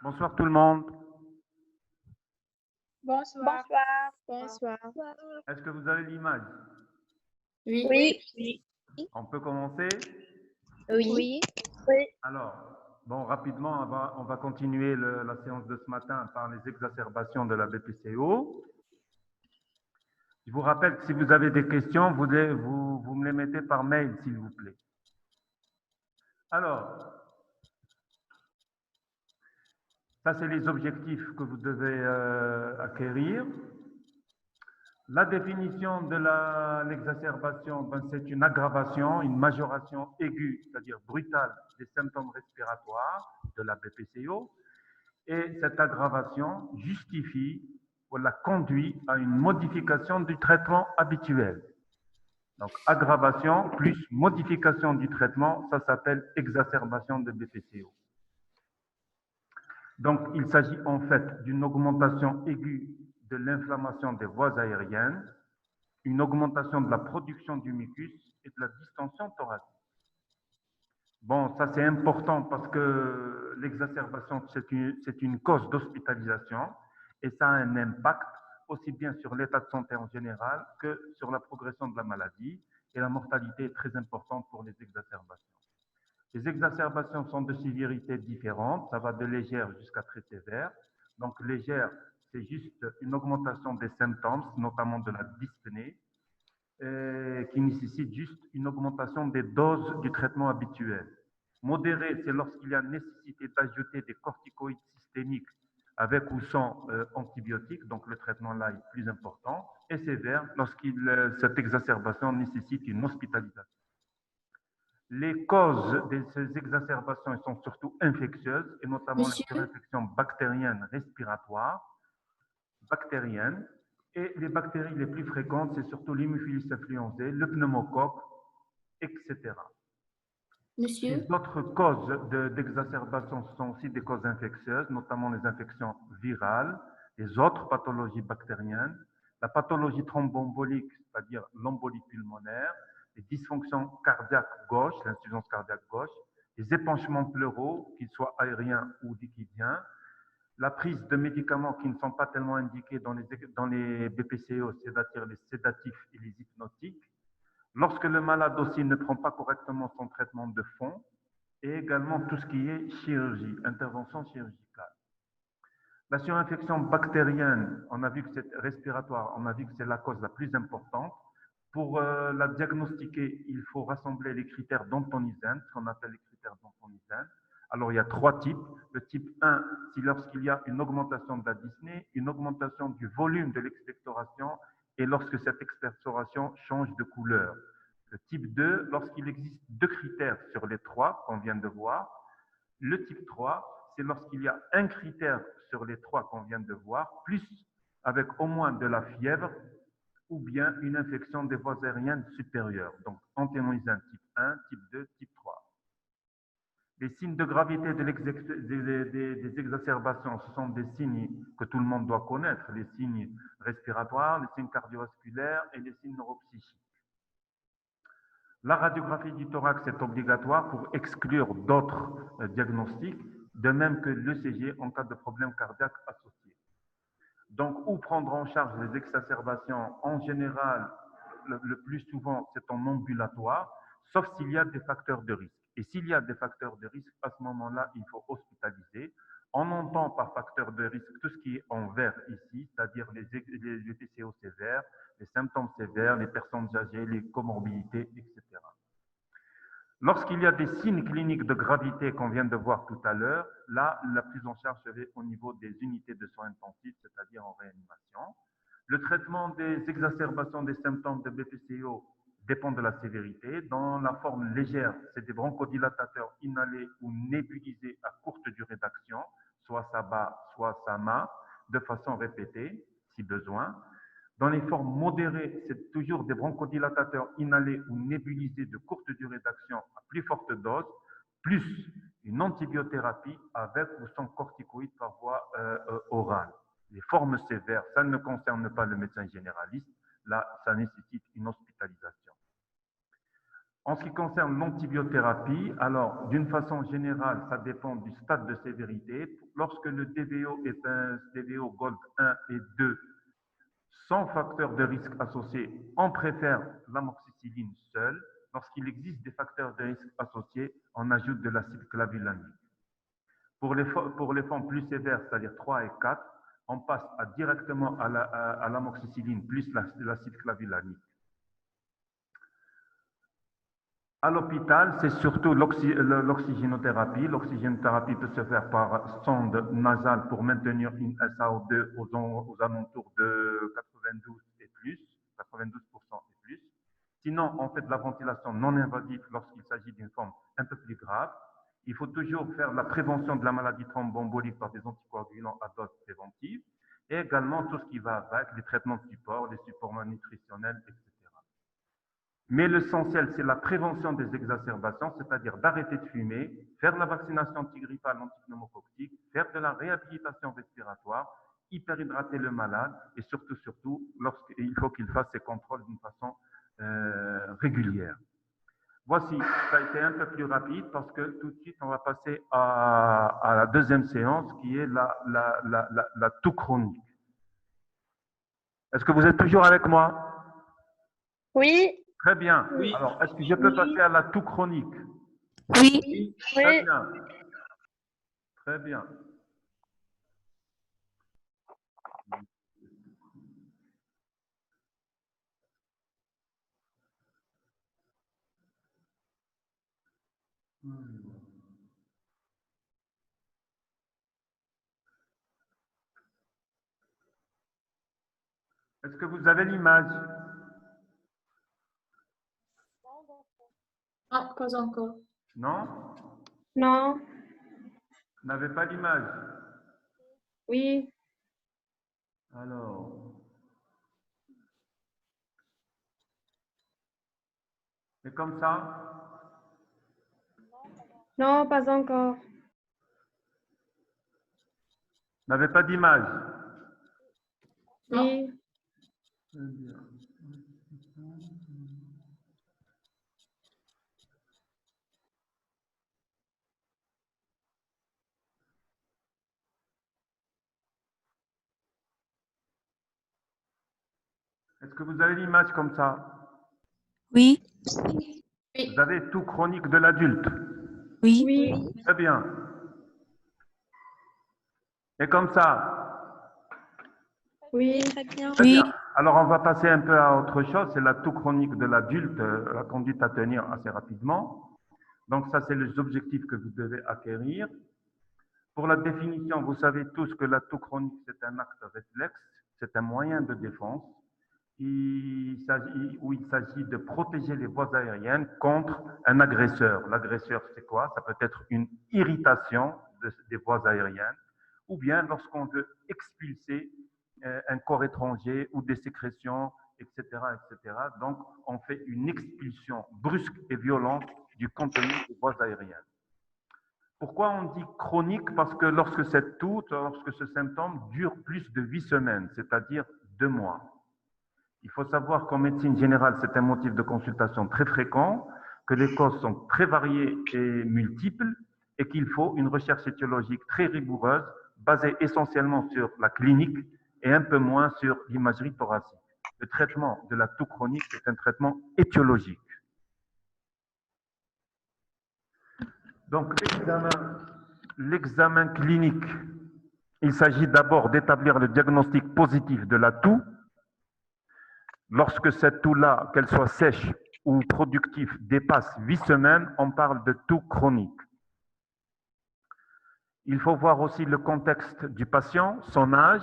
Bonsoir tout le monde. Bonsoir. Bonsoir. Bonsoir. Est-ce que vous avez l'image? Oui. Oui. On peut commencer? Oui. Alors, bon, rapidement, on va continuer la séance de ce matin par les exacerbations de la BPCO. Je vous rappelle que si vous avez des questions, vous me les mettez par mail, s'il vous plaît. Alors, ça, c'est les objectifs que vous devez acquérir. La définition de l'exacerbation, ben, c'est une aggravation, une majoration aiguë, c'est-à-dire brutale, des symptômes respiratoires de la BPCO. Et cette aggravation justifie ou la conduit à une modification du traitement habituel. Donc, aggravation plus modification du traitement, ça s'appelle exacerbation de BPCO. Donc, il s'agit en fait d'une augmentation aiguë de l'inflammation des voies aériennes, une augmentation de la production du mucus et de la distension thoracique. Bon, ça c'est important parce que l'exacerbation, c'est une cause d'hospitalisation et ça a un impact aussi bien sur l'état de santé en général que sur la progression de la maladie et la mortalité est très importante pour les exacerbations. Les exacerbations sont de sévérité différentes, ça va de légère jusqu'à très sévère. Donc légère, c'est juste une augmentation des symptômes, notamment de la dyspnée, qui nécessite juste une augmentation des doses du traitement habituel. Modéré, c'est lorsqu'il y a nécessité d'ajouter des corticoïdes systémiques avec ou sans antibiotiques, donc le traitement là est plus important. Et sévère, cette exacerbation nécessite une hospitalisation. Les causes de ces exacerbations sont surtout infectieuses, et notamment les surinfections bactériennes respiratoires, bactériennes. Et les bactéries les plus fréquentes, c'est surtout l'hémophilus influenzae, le pneumocoque, etc. Monsieur? Les autres causes d'exacerbation sont aussi des causes infectieuses, notamment les infections virales, les autres pathologies bactériennes, la pathologie thromboembolique, c'est-à-dire l'embolie pulmonaire, les dysfonctions cardiaques gauche, l'insuffisance cardiaque gauche, les épanchements pleuraux, qu'ils soient aériens ou liquidiens, la prise de médicaments qui ne sont pas tellement indiqués dans les BPCO, c'est-à-dire les sédatifs et les hypnotiques, lorsque le malade aussi ne prend pas correctement son traitement de fond, et également tout ce qui est chirurgie, intervention chirurgicale. La surinfection bactérienne, on a vu que c'est respiratoire, on a vu que c'est la cause la plus importante. Pour la diagnostiquer, il faut rassembler les critères d'Antonisène, ce qu'on appelle les critères d'Antonisène. Alors, il y a trois types. Le type 1, c'est lorsqu'il y a une augmentation de la dyspnée, une augmentation du volume de l'expectoration et lorsque cette expectoration change de couleur. Le type 2, lorsqu'il existe deux critères sur les trois qu'on vient de voir. Le type 3, c'est lorsqu'il y a un critère sur les trois qu'on vient de voir, plus avec au moins de la fièvre ou bien une infection des voies aériennes supérieures. Donc, antémonisène type 1, type 2, type 3. Les signes de gravité des exacerbations, ce sont des signes que tout le monde doit connaître, les signes respiratoires, les signes cardiovasculaires et les signes neuropsychiques. La radiographie du thorax est obligatoire pour exclure d'autres diagnostics, de même que l'ECG en cas de problème cardiaque associé. Donc, où prendre en charge les exacerbations? En général, le plus souvent, c'est en ambulatoire, sauf s'il y a des facteurs de risque. Et s'il y a des facteurs de risque, à ce moment-là, il faut hospitaliser. On entend par facteur de risque tout ce qui est en vert ici, c'est-à-dire les PCO sévères, les symptômes sévères, les personnes âgées, les comorbidités, etc. Lorsqu'il y a des signes cliniques de gravité qu'on vient de voir tout à l'heure, là, la prise en charge se fait au niveau des unités de soins intensifs, c'est-à-dire en réanimation. Le traitement des exacerbations des symptômes de BPCO dépend de la sévérité. Dans la forme légère, c'est des bronchodilatateurs inhalés ou nébulisés à courte durée d'action, soit SABA, soit SAMA, de façon répétée, si besoin. Dans les formes modérées, c'est toujours des bronchodilatateurs inhalés ou nébulisés de courte durée d'action à plus forte dose, plus une antibiothérapie avec ou sans corticoïdes par voie orale. Les formes sévères, ça ne concerne pas le médecin généraliste. Là, ça nécessite une hospitalisation. En ce qui concerne l'antibiothérapie, alors d'une façon générale, ça dépend du stade de sévérité. Lorsque le DVO est un DVO Gold 1 et 2, sans facteur de risque associé, on préfère l'amoxicilline seule. Lorsqu'il existe des facteurs de risque associés, on ajoute de l'acide clavulanique. Pour les formes plus sévères, c'est-à-dire 3 et 4, on passe directement à l'amoxicilline plus l'acide clavulanique. À l'hôpital, c'est surtout l'oxygénothérapie. L'oxygénothérapie peut se faire par sonde nasale pour maintenir une SaO2 aux alentours de 92 et plus, 92% et plus. Sinon, on fait de la ventilation non invasive lorsqu'il s'agit d'une forme un peu plus grave. Il faut toujours faire la prévention de la maladie thromboembolique par des anticoagulants à dose préventive et également tout ce qui va avec les traitements de support, les supports nutritionnels, etc. Mais l'essentiel, c'est la prévention des exacerbations, c'est-à-dire d'arrêter de fumer, faire la vaccination antigrippale antipneumococcique, faire de la réhabilitation respiratoire, hyperhydrater le malade et surtout, lorsqu'il faut qu'il fasse ses contrôles d'une façon régulière. Voici, ça a été un peu plus rapide parce que tout de suite, on va passer à la deuxième séance qui est la toux chronique. Est-ce que vous êtes toujours avec moi? Oui. Très bien. Oui. Alors, est-ce que je peux passer à la toux chronique? Oui. Très bien. Très bien. Est-ce que vous avez l'image? Non, pas encore. Non? Non. Vous n'avez pas l'image? Oui. Alors. C'est comme ça? Non, pas encore. Vous n'avez pas d'image? Oui. Très bien. Est-ce que vous avez l'image comme ça? Oui. Vous avez toux chronique de l'adulte? Oui. Oui. Très bien. Et comme ça? Oui. Très bien. Très Oui. bien. Alors, on va passer un peu à autre chose. C'est la toux chronique de l'adulte, la conduite à tenir assez rapidement. Donc, ça, c'est les objectifs que vous devez acquérir. Pour la définition, vous savez tous que la toux chronique, c'est un acte réflexe, c'est un moyen de défense où il s'agit de protéger les voies aériennes contre un agresseur. L'agresseur, c'est quoi? Ça peut être une irritation des voies aériennes ou bien lorsqu'on veut expulser un corps étranger ou des sécrétions, etc., etc. Donc, on fait une expulsion brusque et violente du contenu des voies aériennes. Pourquoi on dit chronique? Parce que lorsque ce symptôme dure plus de 8 semaines, c'est-à-dire 2 mois. Il faut savoir qu'en médecine générale, c'est un motif de consultation très fréquent, que les causes sont très variées et multiples, et qu'il faut une recherche étiologique très rigoureuse, basée essentiellement sur la clinique et un peu moins sur l'imagerie thoracique. Le traitement de la toux chronique est un traitement étiologique. Donc, l'examen clinique, il s'agit d'abord d'établir le diagnostic positif de la toux. Lorsque cette toux-là, qu'elle soit sèche ou productive, dépasse 8 semaines, on parle de toux chronique. Il faut voir aussi le contexte du patient, son âge,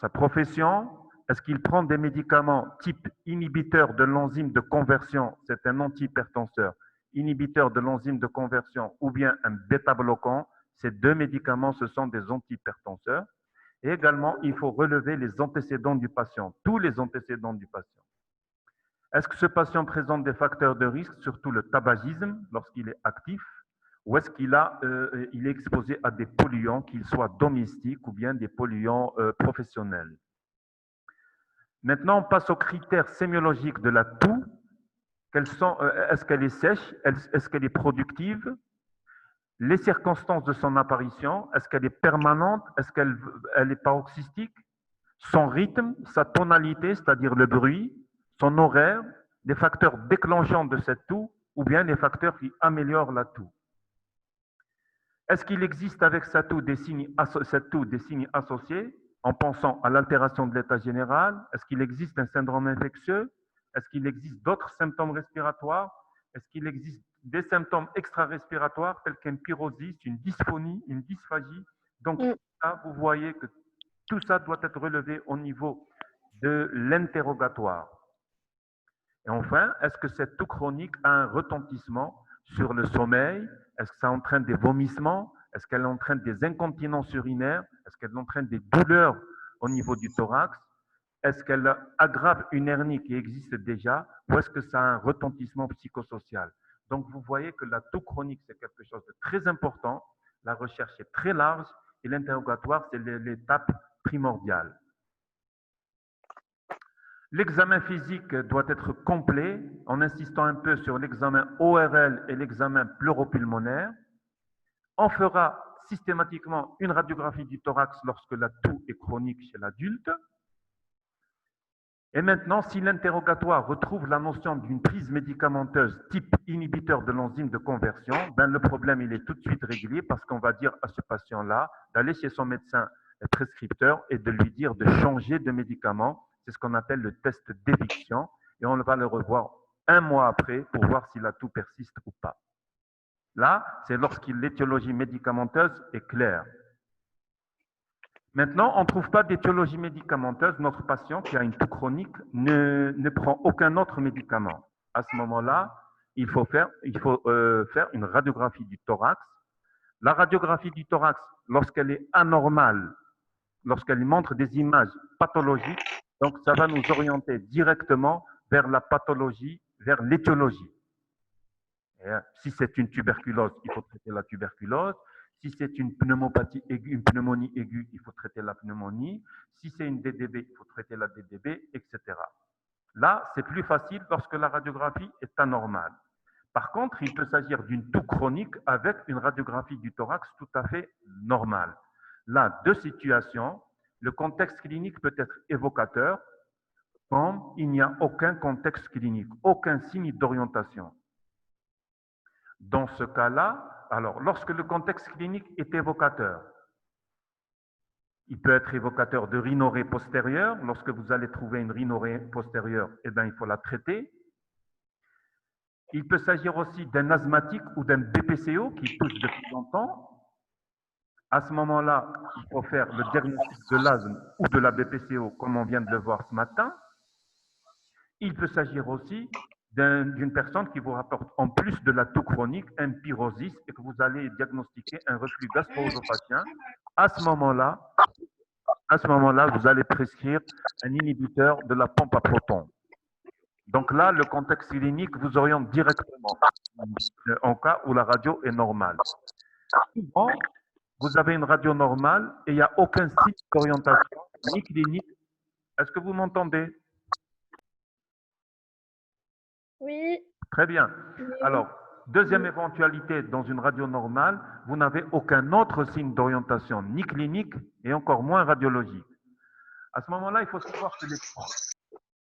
sa profession. Est-ce qu'il prend des médicaments type inhibiteur de l'enzyme de conversion, c'est un antihypertenseur, inhibiteur de l'enzyme de conversion ou bien un bêta-bloquant, ces deux médicaments, ce sont des antihypertenseurs. Et également, il faut relever les antécédents du patient, tous les antécédents du patient. Est-ce que ce patient présente des facteurs de risque, surtout le tabagisme lorsqu'il est actif, ou est-ce qu'il est exposé à des polluants, qu'ils soient domestiques ou bien des polluants professionnels? Maintenant, on passe aux critères sémiologiques de la toux. Est-ce qu'elle est sèche? Est-ce qu'elle est productive? Les circonstances de son apparition, est-ce qu'elle est permanente? Est-ce qu'elle est paroxystique? Son rythme, sa tonalité, c'est-à-dire le bruit, son horaire, les facteurs déclenchants de cette toux ou bien les facteurs qui améliorent la toux. Est-ce qu'il existe avec cette toux des signes associés en pensant à l'altération de l'état général? Est-ce qu'il existe un syndrome infectieux? Est-ce qu'il existe d'autres symptômes respiratoires? Est-ce qu'il existe des symptômes extra-respiratoires tels qu'une pyrosis, une dysphonie, une dysphagie? Donc, là, vous voyez que tout ça doit être relevé au niveau de l'interrogatoire. Et enfin, est-ce que cette toux chronique a un retentissement sur le sommeil? Est-ce que ça entraîne des vomissements? Est-ce qu'elle entraîne des incontinences urinaires? Est-ce qu'elle entraîne des douleurs au niveau du thorax? Est-ce qu'elle aggrave une hernie qui existe déjà? Ou est-ce que ça a un retentissement psychosocial? Donc, vous voyez que la toux chronique, c'est quelque chose de très important. La recherche est très large et l'interrogatoire, c'est l'étape primordiale. L'examen physique doit être complet en insistant un peu sur l'examen ORL et l'examen pleuropulmonaire. On fera systématiquement une radiographie du thorax lorsque la toux est chronique chez l'adulte. Et maintenant, si l'interrogatoire retrouve la notion d'une prise médicamenteuse type inhibiteur de l'enzyme de conversion, ben le problème il est tout de suite réglé parce qu'on va dire à ce patient-là d'aller chez son médecin prescripteur et de lui dire de changer de médicament. C'est ce qu'on appelle le test d'éviction et on va le revoir un mois après pour voir si la toux persiste ou pas. Là, c'est lorsque l'étiologie médicamenteuse est claire. Maintenant, on ne trouve pas d'étiologie médicamenteuse. Notre patient qui a une toux chronique ne prend aucun autre médicament. À ce moment-là, il faut faire une radiographie du thorax. La radiographie du thorax, lorsqu'elle est anormale, lorsqu'elle montre des images pathologiques, donc ça va nous orienter directement vers la pathologie, vers l'étiologie. Si c'est une tuberculose, il faut traiter la tuberculose. Si c'est une pneumopathie aiguë, une pneumonie aiguë, il faut traiter la pneumonie. Si c'est une DDB, il faut traiter la DDB, etc. Là, c'est plus facile lorsque la radiographie est anormale. Par contre, il peut s'agir d'une toux chronique avec une radiographie du thorax tout à fait normale. Là, deux situations. Le contexte clinique peut être évocateur, comme il n'y a aucun contexte clinique, aucun signe d'orientation. Dans ce cas-là, alors, lorsque le contexte clinique est évocateur, il peut être évocateur de rhinorrhée postérieure. Lorsque vous allez trouver une rhinorrhée postérieure, eh bien, il faut la traiter. Il peut s'agir aussi d'un asthmatique ou d'un BPCO qui touche depuis longtemps. À ce moment-là, il faut faire le diagnostic de l'asthme ou de la BPCO, comme on vient de le voir ce matin. Il peut s'agir aussi d'une personne qui vous rapporte, en plus de la toux chronique, un pyrosis et que vous allez diagnostiquer un reflux gastro-œsophagien. À ce moment-là, vous allez prescrire un inhibiteur de la pompe à protons. Donc là, le contexte clinique vous oriente directement en cas où la radio est normale. Souvent, vous avez une radio normale et il n'y a aucun signe d'orientation, ni clinique. Est-ce que vous m'entendez? Oui. Très bien. Oui. Alors, deuxième éventualité, dans une radio normale, vous n'avez aucun autre signe d'orientation, ni clinique et encore moins radiologique. À ce moment-là, il faut savoir que les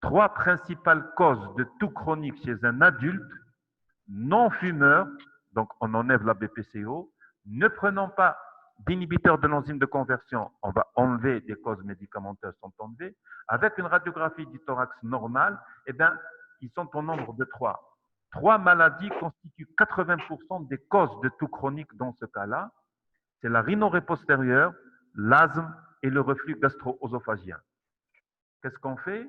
trois principales causes de toux chronique chez un adulte non fumeur, donc on enlève la BPCO, ne prenant pas d'inhibiteur de l'enzyme de conversion, on va enlever des causes médicamenteuses, sont enlevées. Avec une radiographie du thorax normale, eh bien, ils sont au nombre de trois. Trois maladies constituent 80% des causes de toux chronique dans ce cas-là. C'est la rhinorrhée postérieure, l'asthme et le reflux gastro-œsophagien. Qu'est-ce qu'on fait?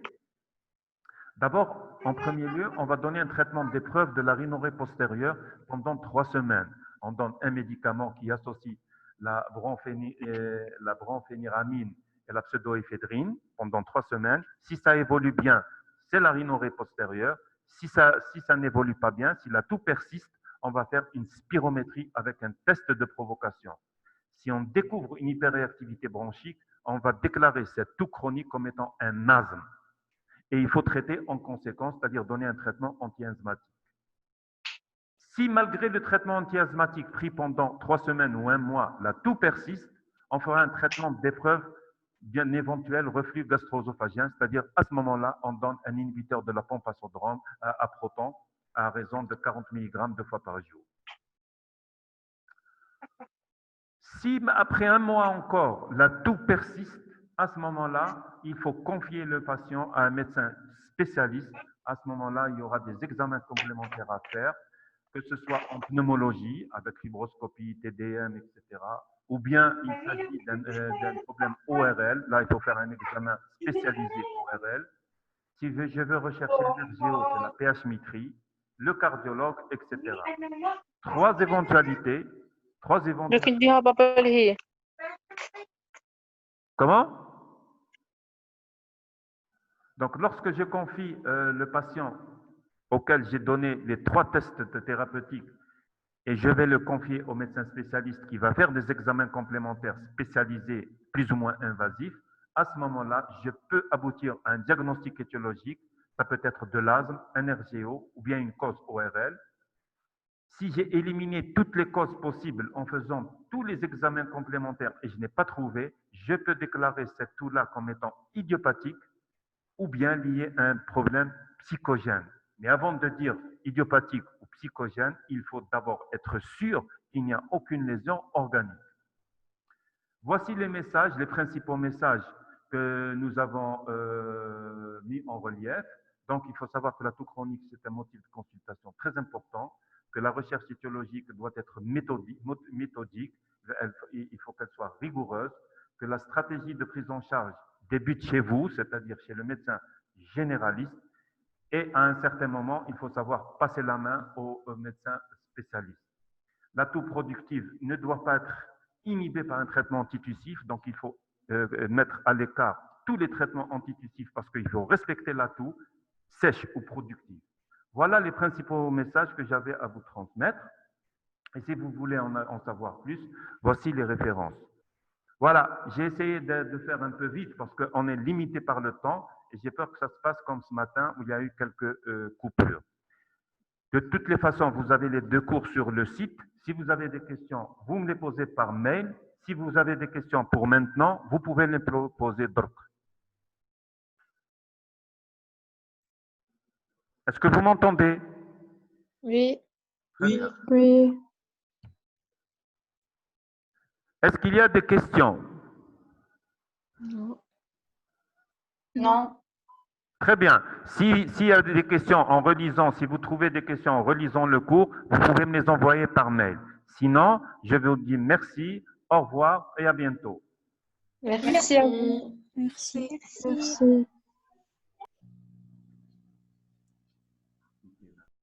D'abord, en premier lieu, on va donner un traitement d'épreuve de la rhinorrhée postérieure pendant 3 semaines. On donne un médicament qui associe la brompheniramine et la pseudoéphédrine pendant 3 semaines. Si ça évolue bien, c'est la rhinorrhée postérieure. Si ça n'évolue pas bien, si la toux persiste, on va faire une spirométrie avec un test de provocation. Si on découvre une hyperréactivité bronchique, on va déclarer cette toux chronique comme étant un asthme. et il faut traiter en conséquence, c'est-à-dire donner un traitement anti-asthmatique. Si malgré le traitement anti-asthmatique pris pendant 3 semaines ou 1 mois, la toux persiste, on fera un traitement d'épreuve d'un éventuel reflux gastro-œsophagien, c'est-à-dire à ce moment-là, on donne un inhibiteur de la pompe à proton à raison de 40 mg 2 fois par jour. Si après 1 mois encore, la toux persiste, à ce moment-là, il faut confier le patient à un médecin spécialiste. À ce moment-là, il y aura des examens complémentaires à faire, que ce soit en pneumologie, avec fibroscopie, TDM, etc., ou bien il s'agit d'un problème ORL. Là, il faut faire un examen spécialisé ORL. Si je veux rechercher l'RGO, c'est la pH-métrie, le cardiologue, etc. Trois éventualités. لكن ديها بابا اللي هي Comment? Donc, lorsque je confie le patient auquel j'ai donné les 3 tests thérapeutiques et je vais le confier au médecin spécialiste qui va faire des examens complémentaires spécialisés plus ou moins invasifs, à ce moment-là, je peux aboutir à un diagnostic étiologique. Ça peut être de l'asthme, un RGO ou bien une cause ORL. Si j'ai éliminé toutes les causes possibles en faisant tous les examens complémentaires et je n'ai pas trouvé, je peux déclarer cette toux-là comme étant idiopathique ou bien liée à un problème psychogène. Mais avant de dire idiopathique ou psychogène, il faut d'abord être sûr qu'il n'y a aucune lésion organique. Voici les messages, les principaux messages que nous avons mis en relief. Donc, il faut savoir que la toux chronique, c'est un motif de consultation très important, que la recherche étiologique doit être méthodique, il faut qu'elle soit rigoureuse, que la stratégie de prise en charge débute chez vous, c'est-à-dire chez le médecin généraliste, et à un certain moment, il faut savoir passer la main au médecin spécialiste. La toux productive ne doit pas être inhibée par un traitement antitussif, donc il faut mettre à l'écart tous les traitements antitussifs parce qu'il faut respecter la toux, sèche ou productive. Voilà les principaux messages que j'avais à vous transmettre. Et si vous voulez en savoir plus, voici les références. Voilà, j'ai essayé de faire un peu vite parce qu'on est limité par le temps et j'ai peur que ça se passe comme ce matin où il y a eu quelques coupures. De toutes les façons, vous avez les 2 cours sur le site. Si vous avez des questions, vous me les posez par mail. Si vous avez des questions pour maintenant, vous pouvez les poser d'autres. Est-ce que vous m'entendez? Oui. Très bien. Oui. Est-ce qu'il y a des questions? Non. Très bien. S'il y a des questions en relisant, si vous trouvez des questions en relisant le cours, vous pouvez me les envoyer par mail. Sinon, je vais vous dire merci, au revoir et à bientôt. Merci à vous. Merci. Merci.